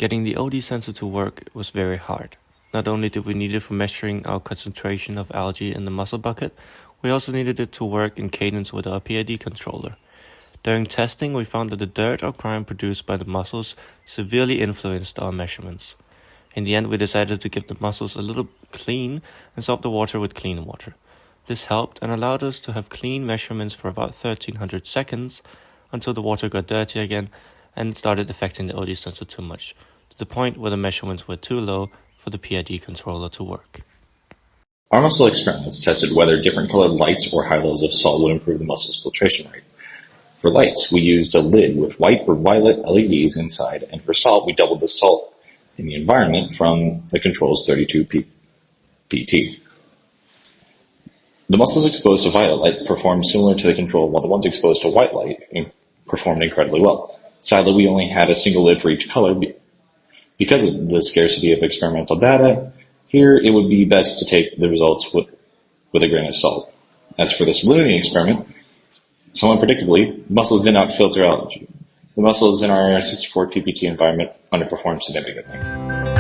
Getting the OD sensor to work was very hard. Not only did we need it for measuring our concentration of algae in the mussel bucket, we also needed it to work in cadence with our PID controller. During testing, we found that the dirt or grime produced by the mussels severely influenced our measurements. In the end, we decided to give the mussels a little clean and swap the water with clean water. This helped and allowed us to have clean measurements for about 1300 seconds until the water got dirty again and started affecting the OD sensor too much, to the point where the measurements were too low for the PID controller to work. Our mussel experiments tested whether different colored lights or high levels of salt would improve the mussel's filtration rate. For lights, we used a lid with white or violet LEDs inside, and for salt, we doubled the salt in the environment from the control's 32 pt. The mussels exposed to violet light performed similar to the control, while the ones exposed to white light performed incredibly well. Sadly, we only had a single lid for each color. Because of the scarcity of experimental data, here it would be best to take the results with a grain of salt. As for the salinity experiment, somewhat predictably, mussels did not filter algae. The mussels in our 64 ppt environment underperformed significantly.